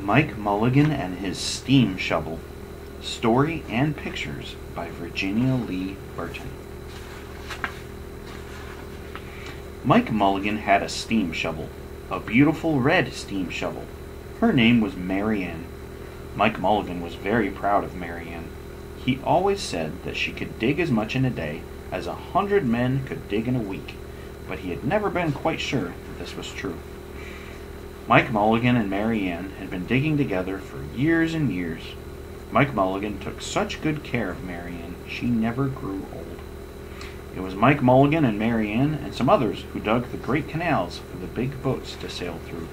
Mike Mulligan and His Steam Shovel. Story and pictures by Virginia Lee Burton. Mike Mulligan had a steam shovel, a beautiful red steam shovel. Her name was Mary Ann. Mike Mulligan was very proud of Mary Ann. He always said that she could dig as much in a day as 100 men could dig in a week, but he had never been quite sure that this was true. Mike Mulligan and Mary Ann had been digging together for years and years. Mike Mulligan took such good care of Mary Ann, she never grew old. It was Mike Mulligan and Mary Ann and some others who dug the great canals for the big boats to sail through.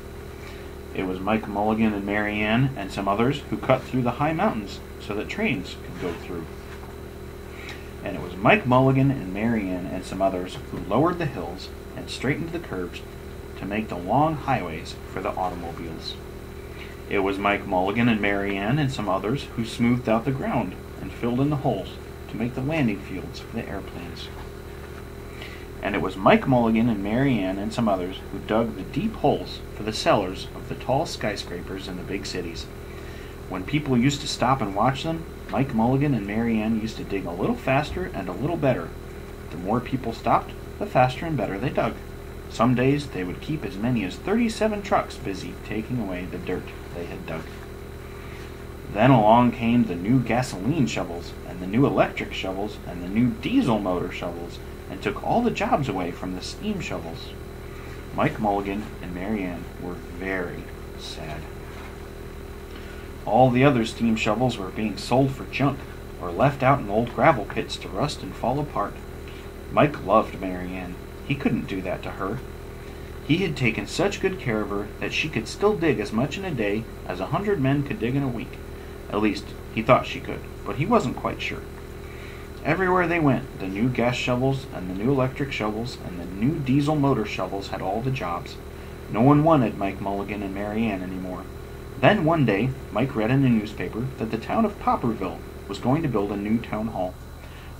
It was Mike Mulligan and Mary Ann and some others who cut through the high mountains so that trains could go through. And it was Mike Mulligan and Mary Ann and some others who lowered the hills and straightened the curves to make the long highways for the automobiles. It was Mike Mulligan and Mary Ann and some others who smoothed out the ground and filled in the holes to make the landing fields for the airplanes. And it was Mike Mulligan and Mary Ann and some others who dug the deep holes for the cellars of the tall skyscrapers in the big cities. When people used to stop and watch them, Mike Mulligan and Mary Ann used to dig a little faster and a little better. The more people stopped, the faster and better they dug. Some days they would keep as many as 37 trucks busy taking away the dirt they had dug. Then along came the new gasoline shovels, and the new electric shovels, and the new diesel motor shovels, and took all the jobs away from the steam shovels. Mike Mulligan and Mary Ann were very sad. All the other steam shovels were being sold for junk, or left out in old gravel pits to rust and fall apart. Mike loved Mary Ann. He couldn't do that to her. He had taken such good care of her that she could still dig as much in a day as 100 men could dig in a week. At least, he thought she could, but he wasn't quite sure. Everywhere they went, the new gas shovels and the new electric shovels and the new diesel motor shovels had all the jobs. No one wanted Mike Mulligan and Mary Ann anymore. Then one day, Mike read in a newspaper that the town of Popperville was going to build a new town hall.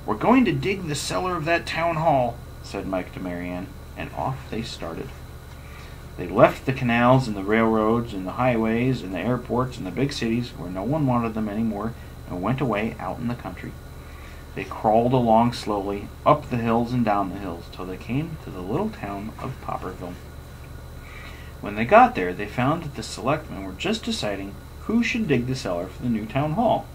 "We're going to dig the cellar of that town hall," said Mike to Mary Ann, and off they started. They left the canals and the railroads and the highways and the airports and the big cities where no one wanted them anymore and went away out in the country. They crawled along slowly, up the hills and down the hills, till they came to the little town of Popperville. When they got there, they found that the selectmen were just deciding who should dig the cellar for the new town hall.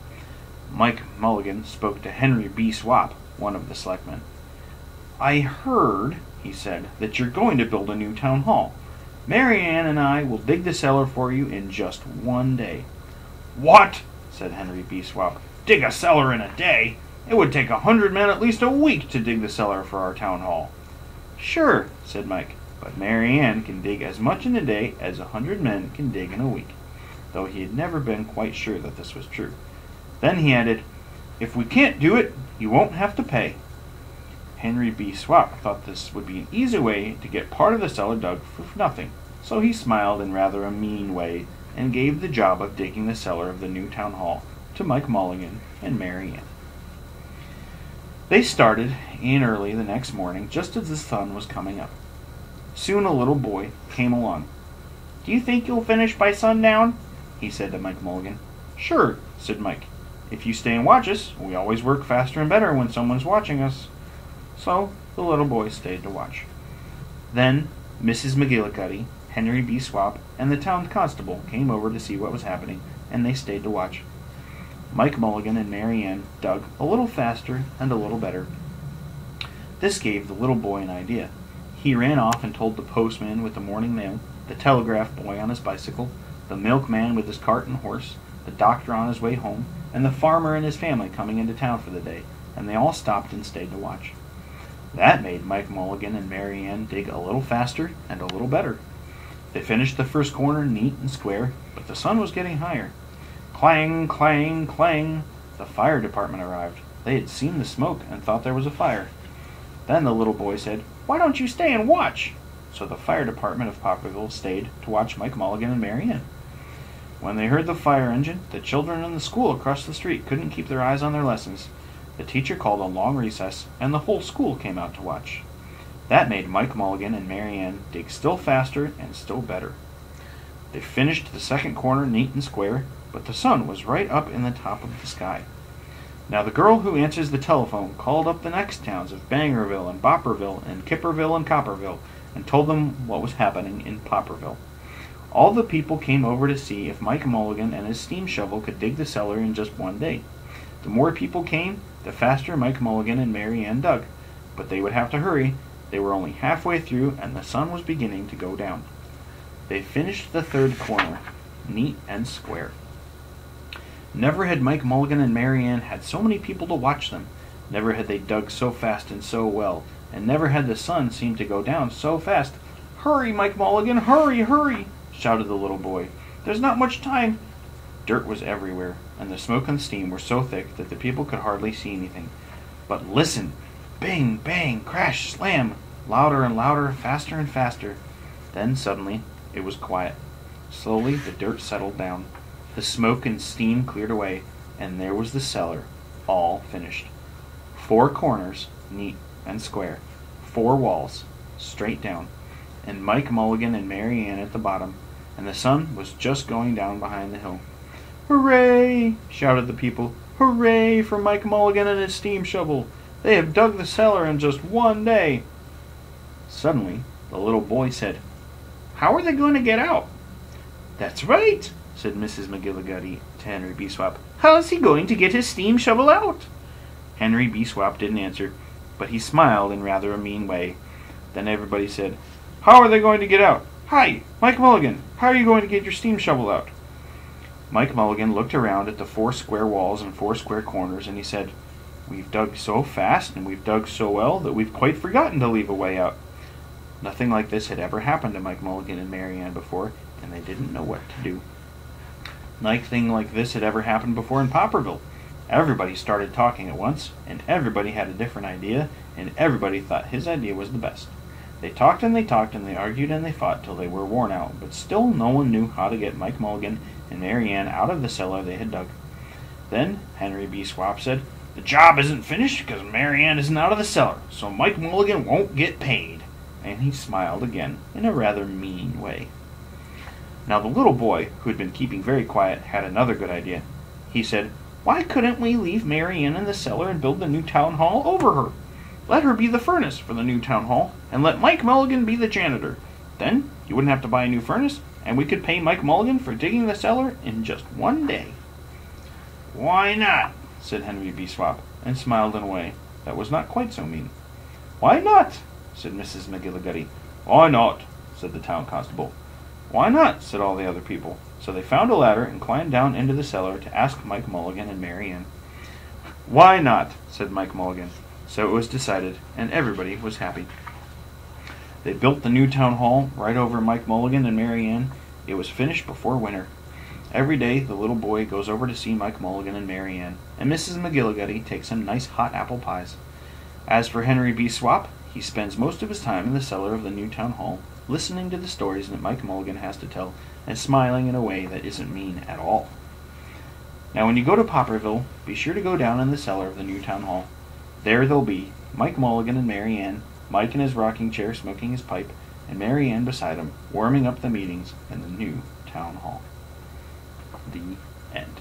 Mike Mulligan spoke to Henry B. Swap, one of the selectmen. "I heard," he said, "that you're going to build a new town hall. Mary Ann and I will dig the cellar for you in just one day." "What?" said Henry B. Swap. "Dig a cellar in a day? It would take 100 men at least a week to dig the cellar for our town hall." "Sure," said Mike, "but Mary Ann can dig as much in a day as 100 men can dig in a week," though he had never been quite sure that this was true. Then he added, "If we can't do it, you won't have to pay." Henry B. Swap thought this would be an easy way to get part of the cellar dug for nothing, so he smiled in rather a mean way and gave the job of digging the cellar of the new town hall to Mike Mulligan and Mary Ann. They started in early the next morning, just as the sun was coming up. Soon a little boy came along. "Do you think you'll finish by sundown?" he said to Mike Mulligan. "Sure," said Mike. "If you stay and watch us, we always work faster and better when someone's watching us." So the little boy stayed to watch. Then Mrs. McGillicuddy, Henry B. Swap, and the town constable came over to see what was happening, and they stayed to watch. Mike Mulligan and Mary Ann dug a little faster and a little better. This gave the little boy an idea. He ran off and told the postman with the morning mail, the telegraph boy on his bicycle, the milkman with his cart and horse, the doctor on his way home, and the farmer and his family coming into town for the day, and they all stopped and stayed to watch. That made Mike Mulligan and Mary Ann dig a little faster and a little better. They finished the first corner neat and square, but the sun was getting higher. Clang, clang, clang! The fire department arrived. They had seen the smoke and thought there was a fire. Then the little boy said, "Why don't you stay and watch?" So the fire department of Popperville stayed to watch Mike Mulligan and Mary Ann. When they heard the fire engine, the children in the school across the street couldn't keep their eyes on their lessons. The teacher called a long recess, and the whole school came out to watch. That made Mike Mulligan and Mary Ann dig still faster and still better. They finished the second corner neat and square, but the sun was right up in the top of the sky. Now the girl who answers the telephone called up the next towns of Bangerville and Bopperville and Kipperville and Copperville and told them what was happening in Popperville. All the people came over to see if Mike Mulligan and his steam shovel could dig the cellar in just one day. The more people came, the faster Mike Mulligan and Mary Ann dug, but they would have to hurry. They were only halfway through and the sun was beginning to go down. They finished the third corner, neat and square. Never had Mike Mulligan and Mary Ann had so many people to watch them. Never had they dug so fast and so well, and never had the sun seemed to go down so fast. "Hurry, Mike Mulligan, hurry, hurry!" shouted the little boy. "There's not much time." Dirt was everywhere, and the smoke and steam were so thick that the people could hardly see anything. But listen! Bang, bang, crash, slam! Louder and louder, faster and faster. Then suddenly it was quiet. Slowly the dirt settled down. The smoke and steam cleared away, and there was the cellar, all finished. 4 corners, neat and square. 4 walls, straight down, and Mike Mulligan and Mary Ann at the bottom, and the sun was just going down behind the hill. "Hooray!" shouted the people. "Hooray for Mike Mulligan and his steam shovel! They have dug the cellar in just one day!" Suddenly, the little boy said, "How are they going to get out?" "That's right," said Mrs. McGillicuddy to Henry B. Swap. "How is he going to get his steam shovel out?" Henry B. Swap didn't answer, but he smiled in rather a mean way. Then everybody said, "How are they going to get out? Hi, Mike Mulligan, how are you going to get your steam shovel out?" Mike Mulligan looked around at the 4 square walls and 4 square corners, and he said, "We've dug so fast and we've dug so well that we've quite forgotten to leave a way out." Nothing like this had ever happened to Mike Mulligan and Mary Ann before, and they didn't know what to do. Nothing like this had ever happened before in Popperville. Everybody started talking at once, and everybody had a different idea, and everybody thought his idea was the best. They talked and they talked and they argued and they fought till they were worn out, but still no one knew how to get Mike Mulligan and Mary Ann out of the cellar they had dug. Then Henry B. Swap said, "The job isn't finished because Mary Ann isn't out of the cellar, so Mike Mulligan won't get paid." And he smiled again in a rather mean way. Now the little boy, who had been keeping very quiet, had another good idea. He said, "Why couldn't we leave Mary Ann in the cellar and build the new town hall over her? Let her be the furnace for the new town hall, and let Mike Mulligan be the janitor. Then you wouldn't have to buy a new furnace, and we could pay Mike Mulligan for digging the cellar in just one day." "Why not?" said Henry B. Swap, and smiled in a way that was not quite so mean. "Why not?" said Mrs. McGillicuddy. "Why not?" said the town constable. "Why not?" said all the other people. So they found a ladder and climbed down into the cellar to ask Mike Mulligan and Mary Ann. "Why not?" said Mike Mulligan. So it was decided, and everybody was happy. They built the new town hall right over Mike Mulligan and Mary Ann. It was finished before winter. Every day the little boy goes over to see Mike Mulligan and Mary Ann, and Mrs. McGillicuddy takes him nice hot apple pies. As for Henry B. Swap, he spends most of his time in the cellar of the new town hall, listening to the stories that Mike Mulligan has to tell, and smiling in a way that isn't mean at all. Now when you go to Popperville, be sure to go down in the cellar of the new town hall. There they'll be, Mike Mulligan and Mary Ann, Mike in his rocking chair smoking his pipe, and Mary Ann beside him, warming up the meetings in the new town hall. The end.